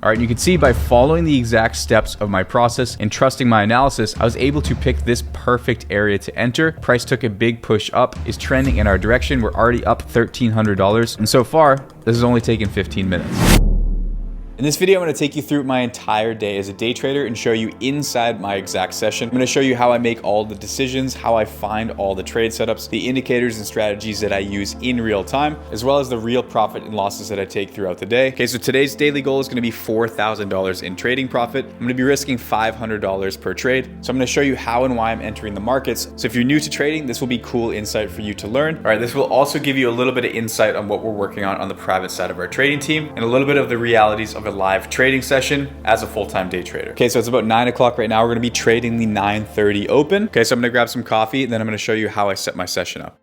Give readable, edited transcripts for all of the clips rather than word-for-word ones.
All right, you can see by following the exact steps of my process and trusting my analysis, I was able to pick this perfect area to enter. Price took a big push up, is trending in our direction. We're already up $1,300. And so far, this has only taken 15 minutes. In this video, I'm going to take you through my entire day as a day trader and show you inside my exact session. I'm going to show you how I make all the decisions, how I find all the trade setups, the indicators and strategies that I use in real time, as well as the real profit and losses that I take throughout the day. Okay, so today's daily goal is going to be $4,000 in trading profit. I'm going to be risking $500 per trade. So I'm going to show you how and why I'm entering the markets. So if you're new to trading, this will be cool insight for you to learn. All right, this will also give you a little bit of insight on what we're working on the private side of our trading team and a little bit of the realities of a live trading session as a full-time day trader. Okay, so it's about 9 o'clock right now. We're gonna be trading the 9:30 open. Okay, so I'm gonna grab some coffee and then I'm gonna show you how I set my session up.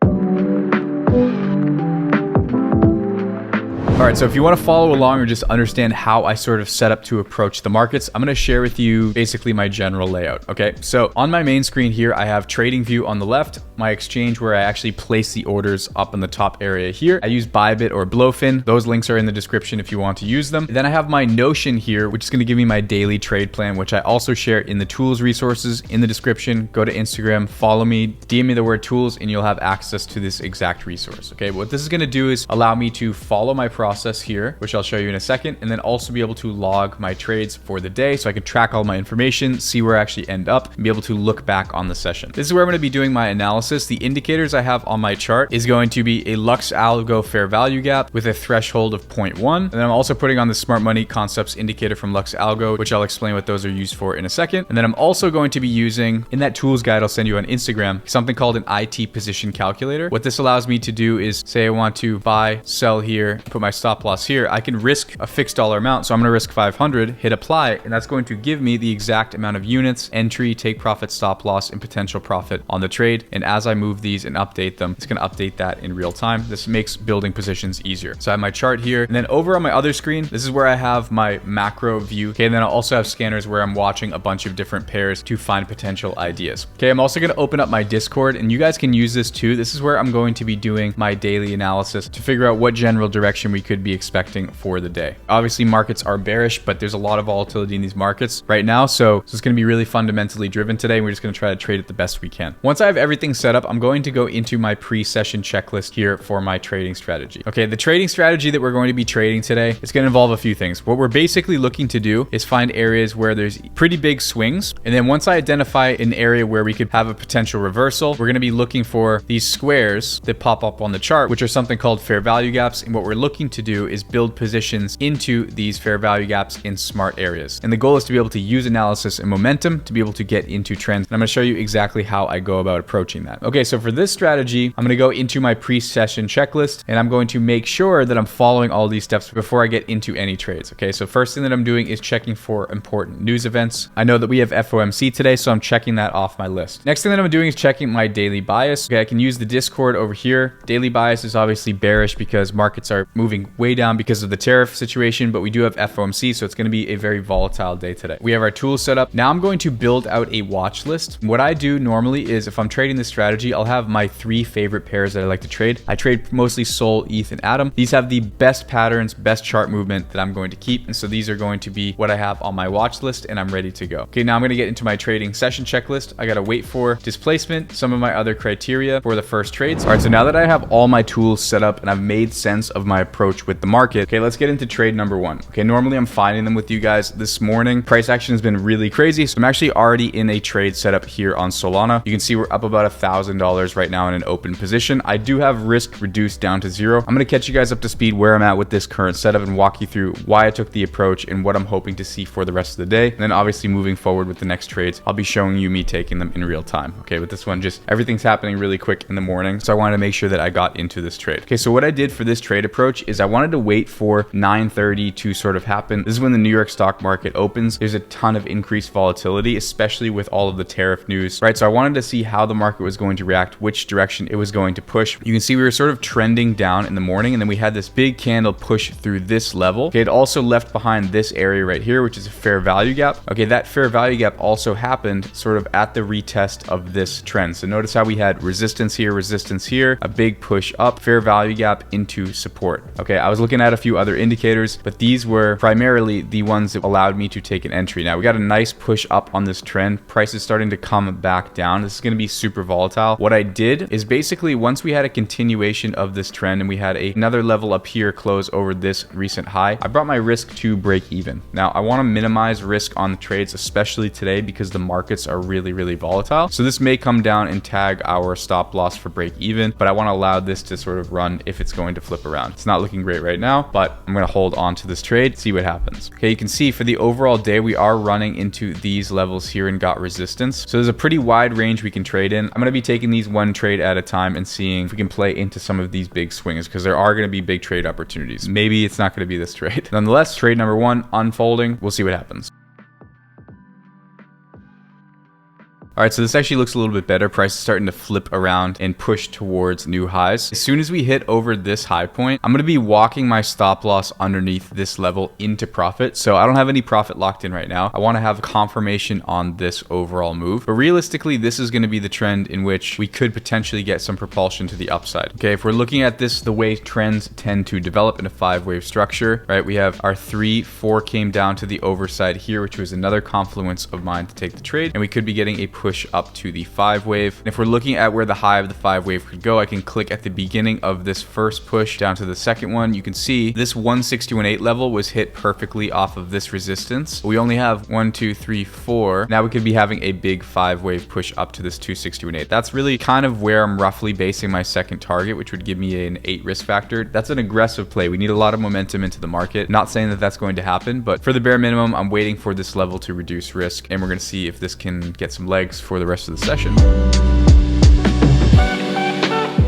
All right, so if you want to follow along or just understand how I sort of set up to approach the markets, I'm going to share with you basically my general layout. Okay, so on my main screen here, I have TradingView on the left, my exchange where I actually place the orders up in the top area here. I use Bybit or Blowfin. Those links are in the description if you want to use them. And then I have my Notion here, which is going to give me my daily trade plan, which I also share in the tools resources in the description. Go to Instagram, follow me, DM me the word tools, and you'll have access to this exact resource. Okay, what this is going to do is allow me to follow my process here, which I'll show you in a second, and then also be able to log my trades for the day so I can track all my information, see where I actually end up, and be able to look back on the session. This is where I'm going to be doing my analysis. The indicators I have on my chart is going to be a Lux Algo fair value gap with a threshold of 0.1. And then I'm also putting on the smart money concepts indicator from Lux Algo, which I'll explain what those are used for in a second. And then I'm also going to be using, in that tools guide I'll send you on Instagram, something called an IT position calculator. What this allows me to do is say I want to buy, sell here, put my stop loss here. I can risk a fixed dollar amount. So I'm going to risk 500, hit apply, and that's going to give me the exact amount of units, entry, take profit, stop loss, and potential profit on the trade. And as I move these and update them, it's going to update that in real time. This makes building positions easier. So I have my chart here, and then over on my other screen, this is where I have my macro view. Okay, and then I also have scanners where I'm watching a bunch of different pairs to find potential ideas. Okay, I'm also going to open up my Discord, and you guys can use this too. This is where I'm going to be doing my daily analysis to figure out what general direction we could be expecting for the day. Obviously, markets are bearish, but there's a lot of volatility in these markets right now. So it's going to be really fundamentally driven today. We're just going to try to trade it the best we can. Once I have everything set up, I'm going to go into my pre-session checklist here for my trading strategy. Okay, the trading strategy that we're going to be trading today is going to involve a few things. What we're basically looking to do is find areas where there's pretty big swings. And then once I identify an area where we could have a potential reversal, we're going to be looking for these squares that pop up on the chart, which are something called fair value gaps. And what we're looking to do is build positions into these fair value gaps in smart areas. And the goal is to be able to use analysis and momentum to be able to get into trends. And I'm going to show you exactly how I go about approaching that. Okay, so for this strategy, I'm going to go into my pre-session checklist and I'm going to make sure that I'm following all these steps before I get into any trades. Okay, so first thing that I'm doing is checking for important news events. I know that we have FOMC today, so I'm checking that off my list. Next thing that I'm doing is checking my daily bias. Okay, I can use the Discord over here. Daily bias is obviously bearish because markets are moving way down because of the tariff situation, but we do have FOMC, so it's going to be a very volatile day today. We have our tools set up. Now I'm going to build out a watch list. What I do normally is if I'm trading this strategy, I'll have my 3 favorite pairs that I like to trade. I trade mostly Sol, ETH, and Atom. These have the best patterns, best chart movement that I'm going to keep. And so these are going to be what I have on my watch list and I'm ready to go. Okay, now I'm going to get into my trading session checklist. I got to wait for displacement, some of my other criteria for the first trades. All right, so now that I have all my tools set up and I've made sense of my approach with the market, okay, let's get into trade number 1. Okay, normally I'm finding them with you guys this morning. Price action has been really crazy. So I'm actually already in a trade setup here on Solana. You can see we're up about $1,000 right now in an open position. I do have risk reduced down to 0. I'm going to catch you guys up to speed where I'm at with this current setup and walk you through why I took the approach and what I'm hoping to see for the rest of the day. And then obviously moving forward with the next trades, I'll be showing you me taking them in real time. Okay, with this one, just everything's happening really quick in the morning. So I wanted to make sure that I got into this trade. Okay, so what I did for this trade approach is I wanted to wait for 9:30 to sort of happen. This is when the New York stock market opens. There's a ton of increased volatility, especially with all of the tariff news, right? So I wanted to see how the market was was going to react, which direction it was going to push. You can see we were sort of trending down in the morning, and then we had this big candle push through this level. Okay, it also left behind this area right here, which is a fair value gap. Okay, that fair value gap also happened sort of at the retest of this trend. So notice how we had resistance here, a big push up, fair value gap into support. Okay, I was looking at a few other indicators, but these were primarily the ones that allowed me to take an entry. Now we got a nice push up on this trend. Price is starting to come back down. This is going to be super volatile. What I did is basically once we had a continuation of this trend and we had another level up here close over this recent high, I brought my risk to break even. Now I want to minimize risk on the trades, especially today because the markets are really volatile. So this may come down and tag our stop loss for break even, but I want to allow this to sort of run if it's going to flip around. It's not looking great right now, but I'm going to hold on to this trade, see what happens. Okay, you can see for the overall day, we are running into these levels here and got resistance. So there's a pretty wide range we can trade in. I'm going to be taking these one trade at a time and seeing if we can play into some of these big swings because there are going to be big trade opportunities. Maybe it's not going to be this trade. Nonetheless, trade number one unfolding. We'll see what happens. All right, so this actually looks a little bit better. Price is starting to flip around and push towards new highs. As soon as we hit over this high point, I'm going to be walking my stop loss underneath this level into profit. So I don't have any profit locked in right now. I want to have confirmation on this overall move. But realistically, this is going to be the trend in which we could potentially get some propulsion to the upside. Okay, if we're looking at this, the way trends tend to develop in a 5-wave structure, right? We have our 3, 4 came down to the overside here, which was another confluence of mine to take the trade. And we could be getting a push up to the 5-wave. And if we're looking at where the high of the 5-wave could go, I can click at the beginning of this first push down to the second one. You can see this 161.8 level was hit perfectly off of this resistance. We only have 1, 2, 3, 4. Now we could be having a big 5-wave push up to this 261.8. That's really kind of where I'm roughly basing my second target, which would give me an 8 risk factor. That's an aggressive play. We need a lot of momentum into the market. Not saying that that's going to happen, but for the bare minimum, I'm waiting for this level to reduce risk, and we're going to see if this can get some legs for the rest of the session.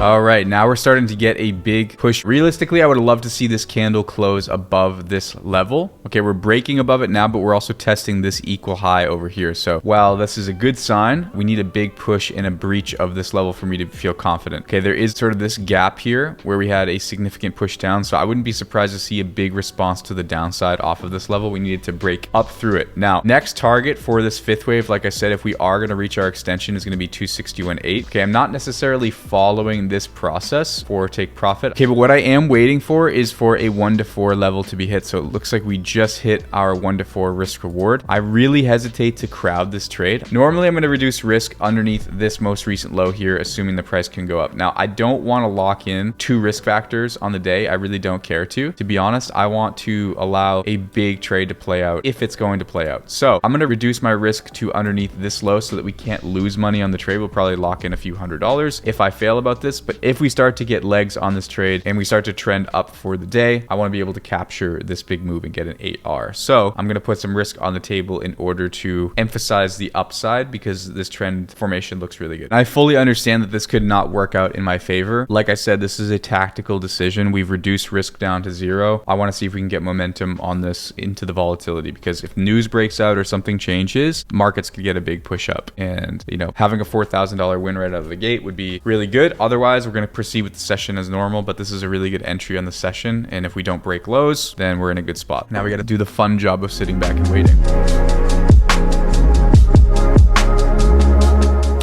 All right, now we're starting to get a big push. Realistically, I would love to see this candle close above this level. Okay, we're breaking above it now, but we're also testing this equal high over here. So while this is a good sign, we need a big push and a breach of this level for me to feel confident. Okay, there is sort of this gap here where we had a significant push down. So I wouldn't be surprised to see a big response to the downside off of this level. We needed to break up through it. Now, next target for this 5th wave, like I said, if we are going to reach our extension, is going to be 261.8. Okay, I'm not necessarily following this process for take profit. Okay, but what I am waiting for is for a 1 to 4 level to be hit. So it looks like we just hit our 1 to 4 risk reward. I really hesitate to crowd this trade. Normally, I'm going to reduce risk underneath this most recent low here, assuming the price can go up. Now, I don't want to lock in 2 risk factors on the day. I really don't care to. To be honest, I want to allow a big trade to play out if it's going to play out. So I'm going to reduce my risk to underneath this low so that we can't lose money on the trade. We'll probably lock in a few $100s if I fail about this. But if we start to get legs on this trade and we start to trend up for the day, I want to be able to capture this big move and get an 8R. So I'm going to put some risk on the table in order to emphasize the upside because this trend formation looks really good. And I fully understand that this could not work out in my favor. Like I said, this is a tactical decision. We've reduced risk down to 0. I want to see if we can get momentum on this into the volatility because if news breaks out or something changes, markets could get a big push up. And, you know, having a $4,000 win right out of the gate would be really good. Otherwise, we're going to proceed with the session as normal, but this is a really good entry on the session. And if we don't break lows, then we're in a good spot. Now we got to do the fun job of sitting back and waiting.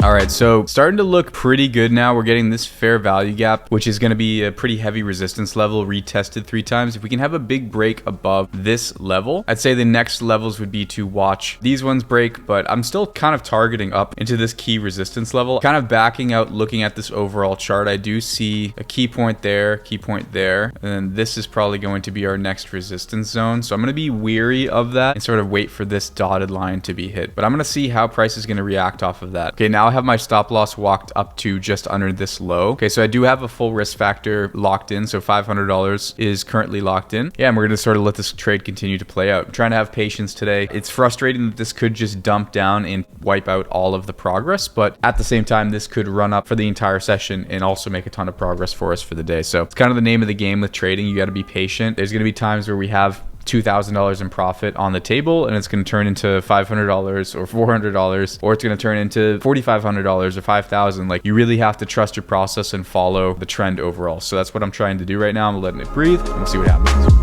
All right, so starting to look pretty good now. We're getting this fair value gap, which is going to be a pretty heavy resistance level, retested 3 times. If we can have a big break above this level, I'd say the next levels would be to watch these ones break, but I'm still kind of targeting up into this key resistance level. Kind of backing out, looking at this overall chart, I do see a key point there, and then this is probably going to be our next resistance zone. So I'm going to be weary of that and sort of wait for this dotted line to be hit. But I'm going to see how price is going to react off of that. Okay, now I have my stop loss walked up to just under this low. Okay, so I do have a full risk factor locked in. So $500 is currently locked in. Yeah, and we're going to sort of let this trade continue to play out. I'm trying to have patience today. It's frustrating that this could just dump down and wipe out all of the progress, but at the same time, this could run up for the entire session and also make a ton of progress for us for the day. So it's kind of the name of the game with trading. You got to be patient. There's going to be times where we have $2,000 in profit on the table, and it's going to turn into $500 or $400, or it's going to turn into $4,500 or $5,000. Like, you really have to trust your process and follow the trend overall. So that's what I'm trying to do right now. I'm letting it breathe, and we'll see what happens.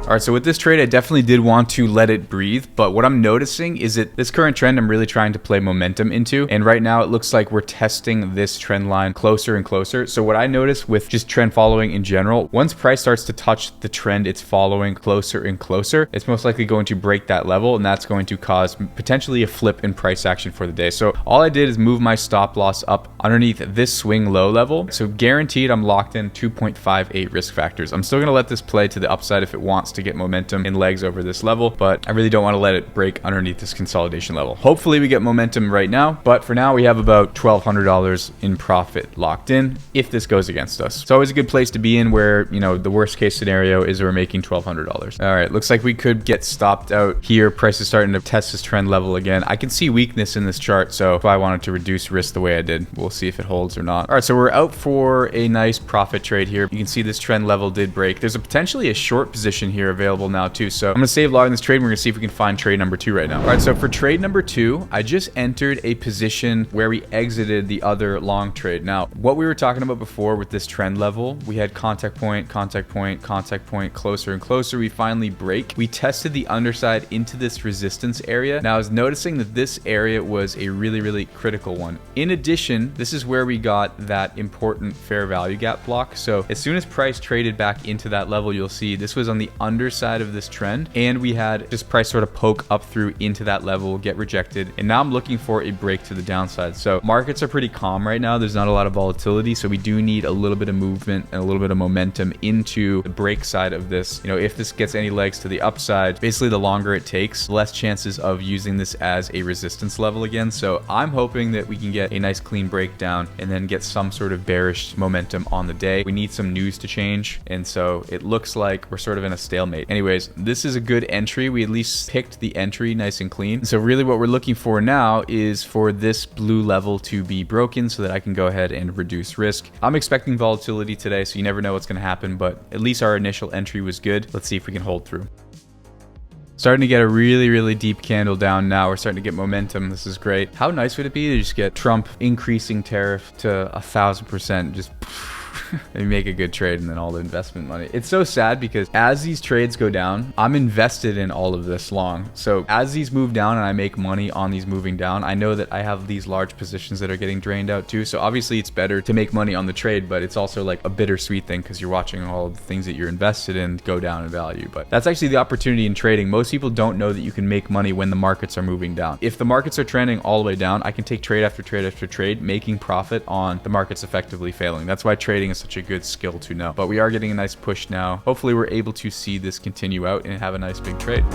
All right, so with this trade, I definitely did want to let it breathe, but what I'm noticing is that this current trend I'm really trying to play momentum into, and right now it looks like we're testing this trend line closer and closer. So what I notice with just trend following in general, once price starts to touch the trend it's following closer and closer, it's most likely going to break that level, and that's going to cause potentially a flip in price action for the day. So all I did is move my stop loss up underneath this swing low level. So guaranteed I'm locked in 2.58 risk factors. I'm still gonna let this play to the upside if it wants to get momentum in legs over this level, but I really don't want to let it break underneath this consolidation level. Hopefully we get momentum right now, but for now we have about $1,200 in profit locked in if this goes against us. It's always a good place to be in where, you know, the worst case scenario is we're making $1,200. All right, looks like we could get stopped out here. Price is starting to test this trend level again. I can see weakness in this chart, so if I wanted to reduce risk the way I did, we'll see if it holds or not. All right, so we're out for a nice profit trade here. You can see this trend level did break. There's potentially a short position here available now too. So I'm gonna save logging this trade. We're gonna see if we can find trade number 2 right now. All right, so for trade number 2, I just entered a position where we exited the other long trade. Now, what we were talking about before with this trend level, we had contact point, contact point, contact point, closer and closer. We finally break. We tested the underside into this resistance area. Now I was noticing that this area was a really, really critical one. In addition, this is where we got that important fair value gap block. So as soon as price traded back into that level, you'll see this was on the underside of this trend, and we had just price sort of poke up through into that level, get rejected, and now I'm looking for a break to the downside. So markets are pretty calm right now. There's not a lot of volatility, so we do need a little bit of movement and a little bit of momentum into the break side of this. You know, if this gets any legs to the upside, basically the longer it takes, the less chances of using this as a resistance level again. So I'm hoping that we can get a nice clean breakdown and then get some sort of bearish momentum on the day. We need some news to change, and so it looks like we're sort of in a stalemate. Anyways, this is a good entry. We at least picked the entry nice and clean. So really what we're looking for now is for this blue level to be broken so that I can go ahead and reduce risk. I'm expecting volatility today, so you never know what's going to happen, but at least our initial entry was good. Let's see if we can hold through. Starting to get a really, really deep candle down now. We're starting to get momentum. This is great. How nice would it be to just get Trump increasing tariff to 1,000%? Just and make a good trade, and then all the investment money. It's so sad because as these trades go down, I'm invested in all of this long. So as these move down and I make money on these moving down, I know that I have these large positions that are getting drained out too. So obviously it's better to make money on the trade, but it's also like a bittersweet thing because you're watching all of the things that you're invested in go down in value. But that's actually the opportunity in trading. Most people don't know that you can make money when the markets are moving down. If the markets are trending all the way down, I can take trade after trade after trade, making profit on the markets effectively failing. That's why trading is such a good skill to know. But we are getting a nice push now. Hopefully we're able to see this continue out and have a nice big trade.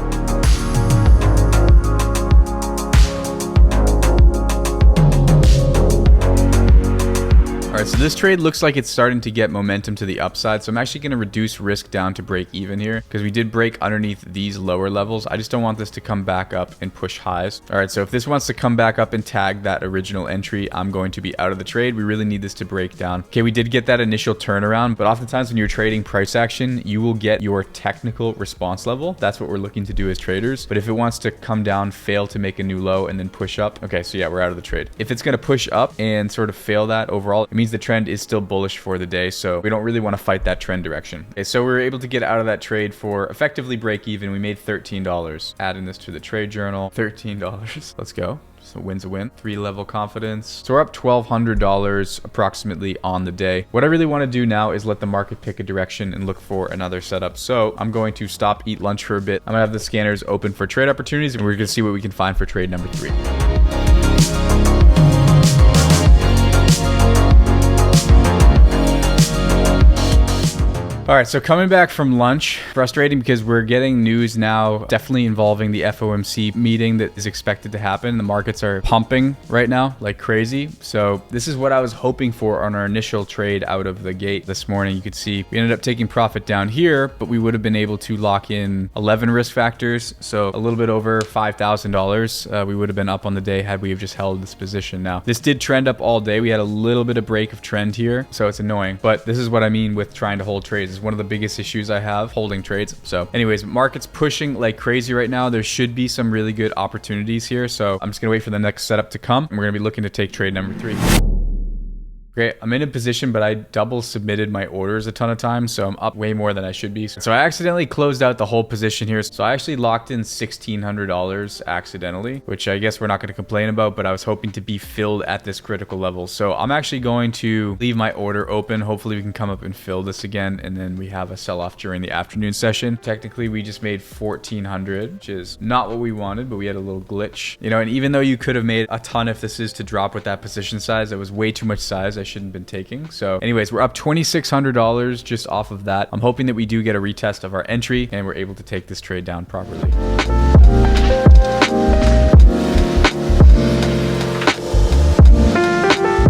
All right, so this trade looks like it's starting to get momentum to the upside. So I'm actually going to reduce risk down to break even here because we did break underneath these lower levels. I just don't want this to come back up and push highs. All right, so if this wants to come back up and tag that original entry, I'm going to be out of the trade. We really need this to break down. Okay, we did get that initial turnaround, but oftentimes when you're trading price action, you will get your technical response level. That's what we're looking to do as traders. But if it wants to come down, fail to make a new low, and then push up, okay, so yeah, we're out of the trade. If it's going to push up and sort of fail that overall, it means the trend is still bullish for the day, so we don't really want to fight that trend direction. Okay, so we were able to get out of that trade for effectively break even. We made $13. Adding this to the trade journal, $13. Let's go. So win's a win. 3-level confidence. So we're up $1,200 approximately on the day. What I really want to do now is let the market pick a direction and look for another setup. So I'm going to stop, eat lunch for a bit. I'm gonna have the scanners open for trade opportunities, and we're gonna see what we can find for trade number 3. All right, so coming back from lunch, frustrating because we're getting news now definitely involving the FOMC meeting that is expected to happen. The markets are pumping right now like crazy. So this is what I was hoping for on our initial trade out of the gate this morning. You could see we ended up taking profit down here, but we would have been able to lock in 11 risk factors. So a little bit over $5,000. We would have been up on the day had we have just held this position. Now, this did trend up all day. We had a little bit of break of trend here, so it's annoying. But this is what I mean with trying to hold trades. It's one of the biggest issues I have holding trades. So anyways, market's pushing like crazy right now. There should be some really good opportunities here. So I'm just gonna wait for the next setup to come, and we're gonna be looking to take trade number 3. Great, I'm in a position, but I double submitted my orders a ton of times, so I'm up way more than I should be. So I accidentally closed out the whole position here. So I actually locked in $1,600 accidentally, which I guess we're not gonna complain about, but I was hoping to be filled at this critical level. So I'm actually going to leave my order open. Hopefully we can come up and fill this again, and then we have a sell-off during the afternoon session. Technically, we just made 1,400, which is not what we wanted, but we had a little glitch. You know, and even though you could have made a ton if this is to drop with that position size, it was way too much size. I shouldn't have been taking. So anyways, we're up $2,600 just off of that. I'm hoping that we do get a retest of our entry and we're able to take this trade down properly.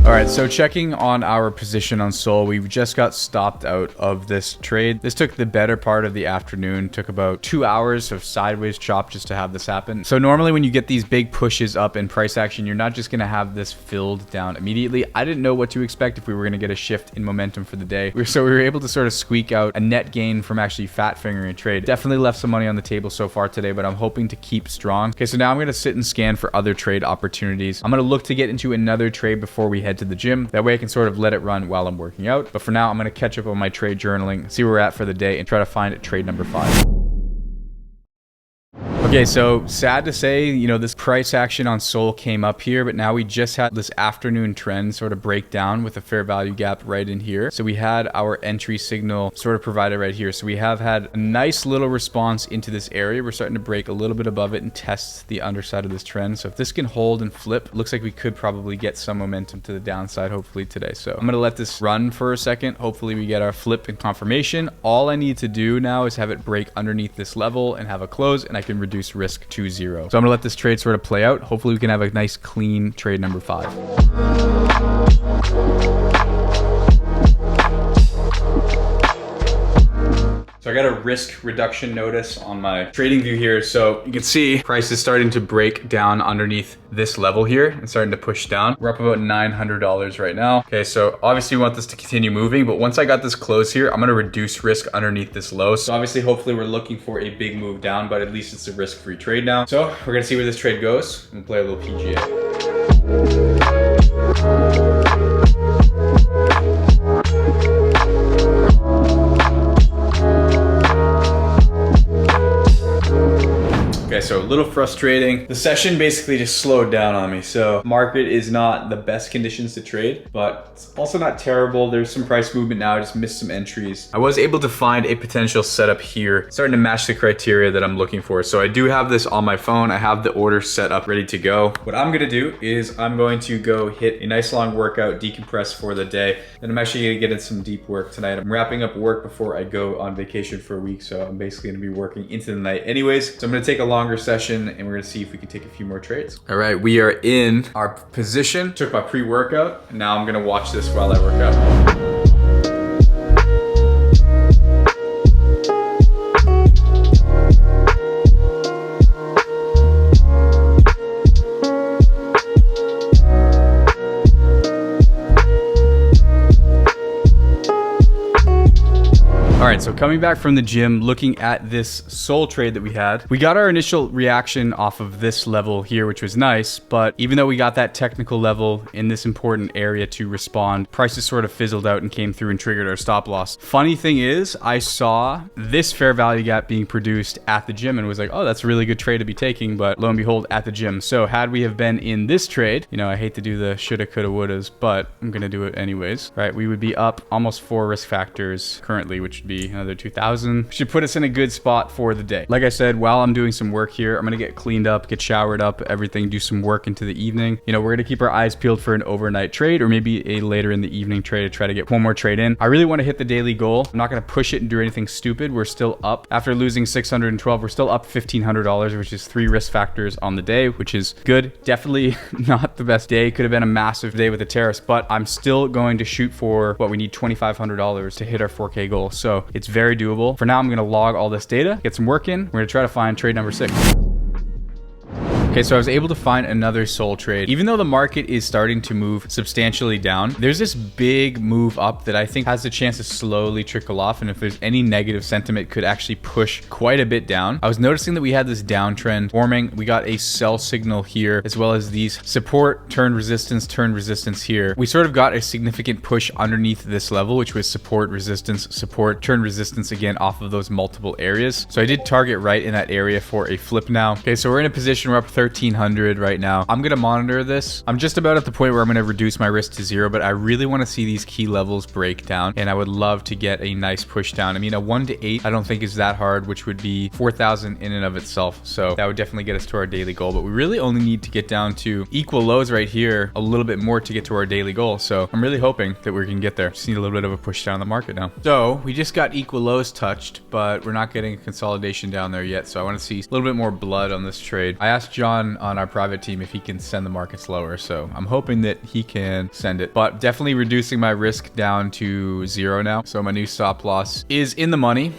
All right, so checking on our position on Sol, we just got stopped out of this trade. This took the better part of the afternoon, took about 2 hours of sideways chop just to have this happen. So normally when you get these big pushes up in price action, you're not just gonna have this filled down immediately. I didn't know what to expect if we were gonna get a shift in momentum for the day. So we were able to sort of squeak out a net gain from actually fat fingering a trade. Definitely left some money on the table so far today, but I'm hoping to keep strong. Okay, so now I'm gonna sit and scan for other trade opportunities. I'm gonna look to get into another trade before we head to the gym. That way I can sort of let it run while I'm working out. But for now, I'm going to catch up on my trade journaling, see where we're at for the day, and try to find trade number 5. Okay, so sad to say, you know, this price action on Sol came up here, but now we just had this afternoon trend sort of break down with a fair value gap right in here. So we had our entry signal sort of provided right here. So we have had a nice little response into this area. We're starting to break a little bit above it and test the underside of this trend. So if this can hold and flip, looks like we could probably get some momentum to the downside hopefully today. So I'm going to let this run for a second. Hopefully we get our flip and confirmation. All I need to do now is have it break underneath this level and have a close, and I can reduce risk to 0. So I'm gonna let this trade sort of play out. Hopefully we can have a nice clean trade number 5. So I got a risk reduction notice on my trading view here. So you can see price is starting to break down underneath this level here and starting to push down. We're up about $900 right now. Okay, so obviously we want this to continue moving, but once I got this close here, I'm gonna reduce risk underneath this low. So obviously, hopefully we're looking for a big move down, but at least it's a risk-free trade now. So we're gonna see where this trade goes and play a little PGA. Okay, so a little frustrating. The session basically just slowed down on me. So market is not the best conditions to trade, but it's also not terrible. There's some price movement now. I just missed some entries. I was able to find a potential setup here, starting to match the criteria that I'm looking for. So I do have this on my phone. I have the order set up, ready to go. What I'm gonna do is I'm going to go hit a nice long workout, decompress for the day. Then I'm actually gonna get in some deep work tonight. I'm wrapping up work before I go on vacation for a week. So I'm basically gonna be working into the night anyways. So I'm gonna take a longer session and we're gonna see if we can take a few more trades. All right, we are in our position. Took my pre-workout. Now I'm gonna watch this while I work out. All right, so coming back from the gym, looking at this Sol trade that we had, we got our initial reaction off of this level here, which was nice, but even though we got that technical level in this important area to respond, prices sort of fizzled out and came through and triggered our stop loss. Funny thing is, I saw this fair value gap being produced at the gym and was like, oh, that's a really good trade to be taking, but lo and behold, at the gym. So had we have been in this trade, you know, I hate to do the shoulda, coulda, wouldas, but I'm gonna do it anyways, right? We would be up almost 4 risk factors currently, which would be maybe another 2,000. Should put us in a good spot for the day. Like I said, while I'm doing some work here, I'm gonna get cleaned up, get showered up, everything, do some work into the evening. You know, we're gonna keep our eyes peeled for an overnight trade or maybe a later in the evening trade to try to get one more trade in. I really want to hit the daily goal. I'm not gonna push it and do anything stupid. We're still up. After losing 612, we're still up $1,500, which is 3 risk factors on the day, which is good. Definitely not the best day. Could have been a massive day with the tariffs, but I'm still going to shoot for what we need, $2,500 to hit our 4K goal. So it's very doable. For now, I'm going to log all this data, get some work in. We're going to try to find trade number 6. Okay, so I was able to find another soul trade. Even though the market is starting to move substantially down, there's this big move up that I think has the chance to slowly trickle off. And if there's any negative sentiment, could actually push quite a bit down. I was noticing that we had this downtrend forming. We got a sell signal here, as well as these support, turn resistance here. We sort of got a significant push underneath this level, which was support, turn resistance again off of those multiple areas. So I did target right in that area for a flip now. Okay, so we're in a position, we're up 1,300 right now. I'm gonna monitor this. I'm just about at the point where I'm gonna reduce my risk to 0, but I really want to see these key levels break down, and I would love to get a nice push down. I mean, a 1 to 8 I don't think is that hard, which would be 4,000 in and of itself. So that would definitely get us to our daily goal, but we really only need to get down to equal lows right here, a little bit more to get to our daily goal. So I'm really hoping that we can get there. Just need a little bit of a push down the market now. So we just got equal lows touched, but we're not getting a consolidation down there yet. So I want to see a little bit more blood on this trade. I asked John on our private team if he can send the markets lower, so I'm hoping that he can send it, but definitely reducing my risk down to 0 now. So my new stop loss is in the money.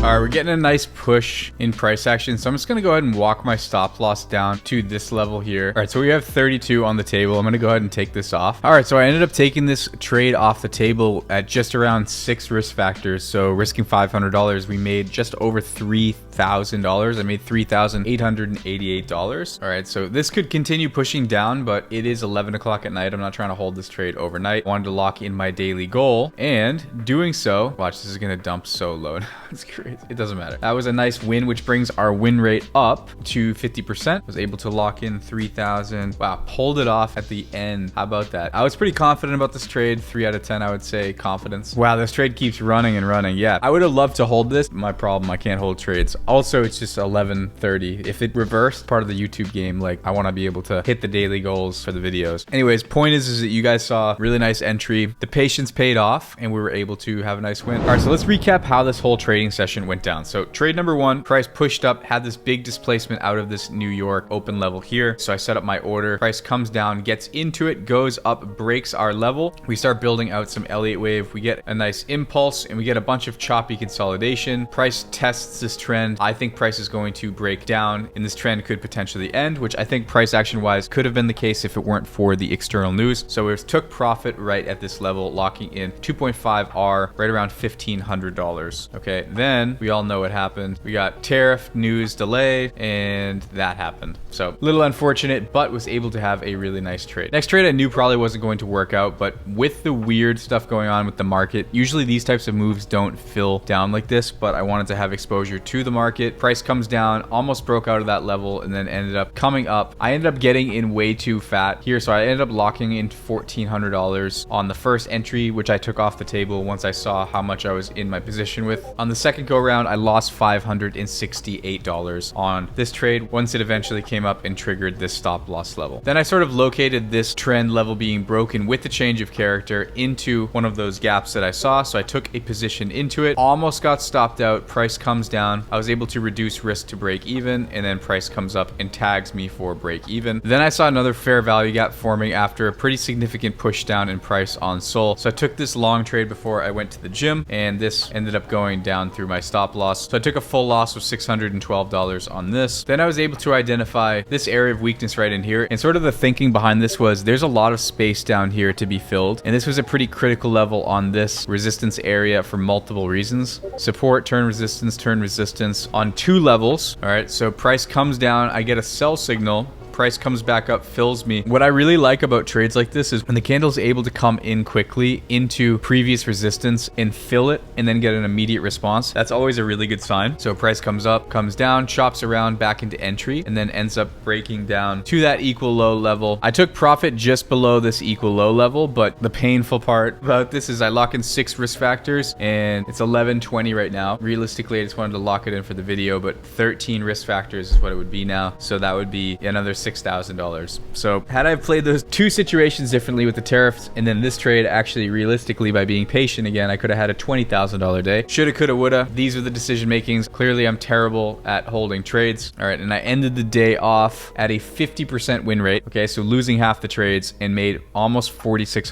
All right, we're getting a nice push in price action. So I'm just gonna go ahead and walk my stop loss down to this level here. All right, so we have 32 on the table. I'm gonna go ahead and take this off. All right, so I ended up taking this trade off the table at just around 6 risk factors. So risking $500, we made just over $3,000. I made $3,888. All right, so this could continue pushing down, but it is 11 o'clock at night. I'm not trying to hold this trade overnight. I wanted to lock in my daily goal, and doing so, watch, this is gonna dump so low. It's crazy. It doesn't matter. That was a nice win, which brings our win rate up to 50%. Was able to lock in 3,000. Wow, pulled it off at the end. How about that? I was pretty confident about this trade. 3 out of 10, I would say, confidence. Wow, this trade keeps running and running. Yeah, I would have loved to hold this. My problem, I can't hold trades. Also, it's just 11:30. If it reversed, part of the YouTube game, like, I want to be able to hit the daily goals for the videos. Anyways, point is that you guys saw really nice entry. The patience paid off, and we were able to have a nice win. All right, so let's recap how this whole trading session went down. So trade number 1, price pushed up, had this big displacement out of this New York open level here. So I set up my order, price comes down, gets into it, goes up, breaks our level. We start building out some Elliott wave. We get a nice impulse and we get a bunch of choppy consolidation. Price tests this trend. I think price is going to break down and this trend could potentially end, which I think price action wise could have been the case if it weren't for the external news. So we took profit right at this level, locking in 2.5R, right around $1,500. Okay, then we all know what happened. We got tariff news delay and that happened. So a little unfortunate, but was able to have a really nice trade. Next trade I knew probably wasn't going to work out, but with the weird stuff going on with the market, usually these types of moves don't fill down like this, but I wanted to have exposure to the market. Price comes down, almost broke out of that level and then ended up coming up. I ended up getting in way too fat here, so I ended up locking in $1,400 on the first entry, which I took off the table once I saw how much I was in my position with. On the second go round, I lost $568 on this trade once it eventually came up and triggered this stop loss level. Then I sort of located this trend level being broken with the change of character into one of those gaps that I saw. So I took a position into it, almost got stopped out, price comes down. I was able to reduce risk to break even, and then price comes up and tags me for break even. Then I saw another fair value gap forming after a pretty significant push down in price on Sol. So I took this long trade before I went to the gym, and this ended up going down through my stop loss. So I took a full loss of $612 on this. Then I was able to identify this area of weakness right in here. And sort of the thinking behind this was there's a lot of space down here to be filled. And this was a pretty critical level on this resistance area for multiple reasons. Support, turn resistance on 2 levels. All right, so price comes down, I get a sell signal. price comes back up, fills me. What I really like about trades like this is when the candle is able to come in quickly into previous resistance and fill it and then get an immediate response. That's always a really good sign. So price comes up, comes down, chops around back into entry, and then ends up breaking down to that equal low level. I took profit just below this equal low level, but the painful part about this is I lock in 6 risk factors and it's 11.20 right now. Realistically, I just wanted to lock it in for the video, but 13 risk factors is what it would be now. So that would be another $6,000. So had I played those 2 situations differently with the tariffs and then this trade, actually realistically by being patient again, I could have had a $20,000 day. Shoulda, coulda, woulda. These are the decision makings. Clearly I'm terrible at holding trades. All right, and I ended the day off at a 50% win rate. Okay, so losing half the trades and made almost $4,600,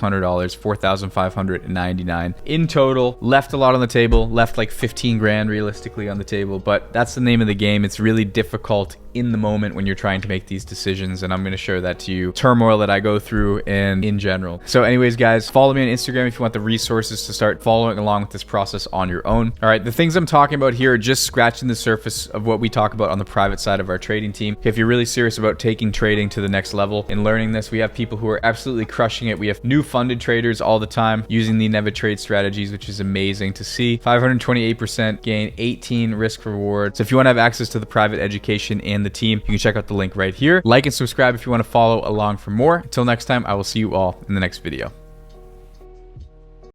$4,599 in total. Left a lot on the table, left like 15 grand realistically on the table, but that's the name of the game. It's really difficult in the moment when you're trying to make these decisions, and I'm going to share that to you, turmoil that I go through and in general. So anyways, guys, follow me on Instagram if you want the resources to start following along with this process on your own. All right, the things I'm talking about here are just scratching the surface of what we talk about on the private side of our trading team. If you're really serious about taking trading to the next level and learning this, we have people who are absolutely crushing it. We have new funded traders all the time using the Never Trade strategies, which is amazing to see. 528% gain, 18 risk reward. So if you want to have access to the private education and the team, you can check out the link right here. Like and subscribe if you want to follow along for more. Until next time, I will see you all in the next video.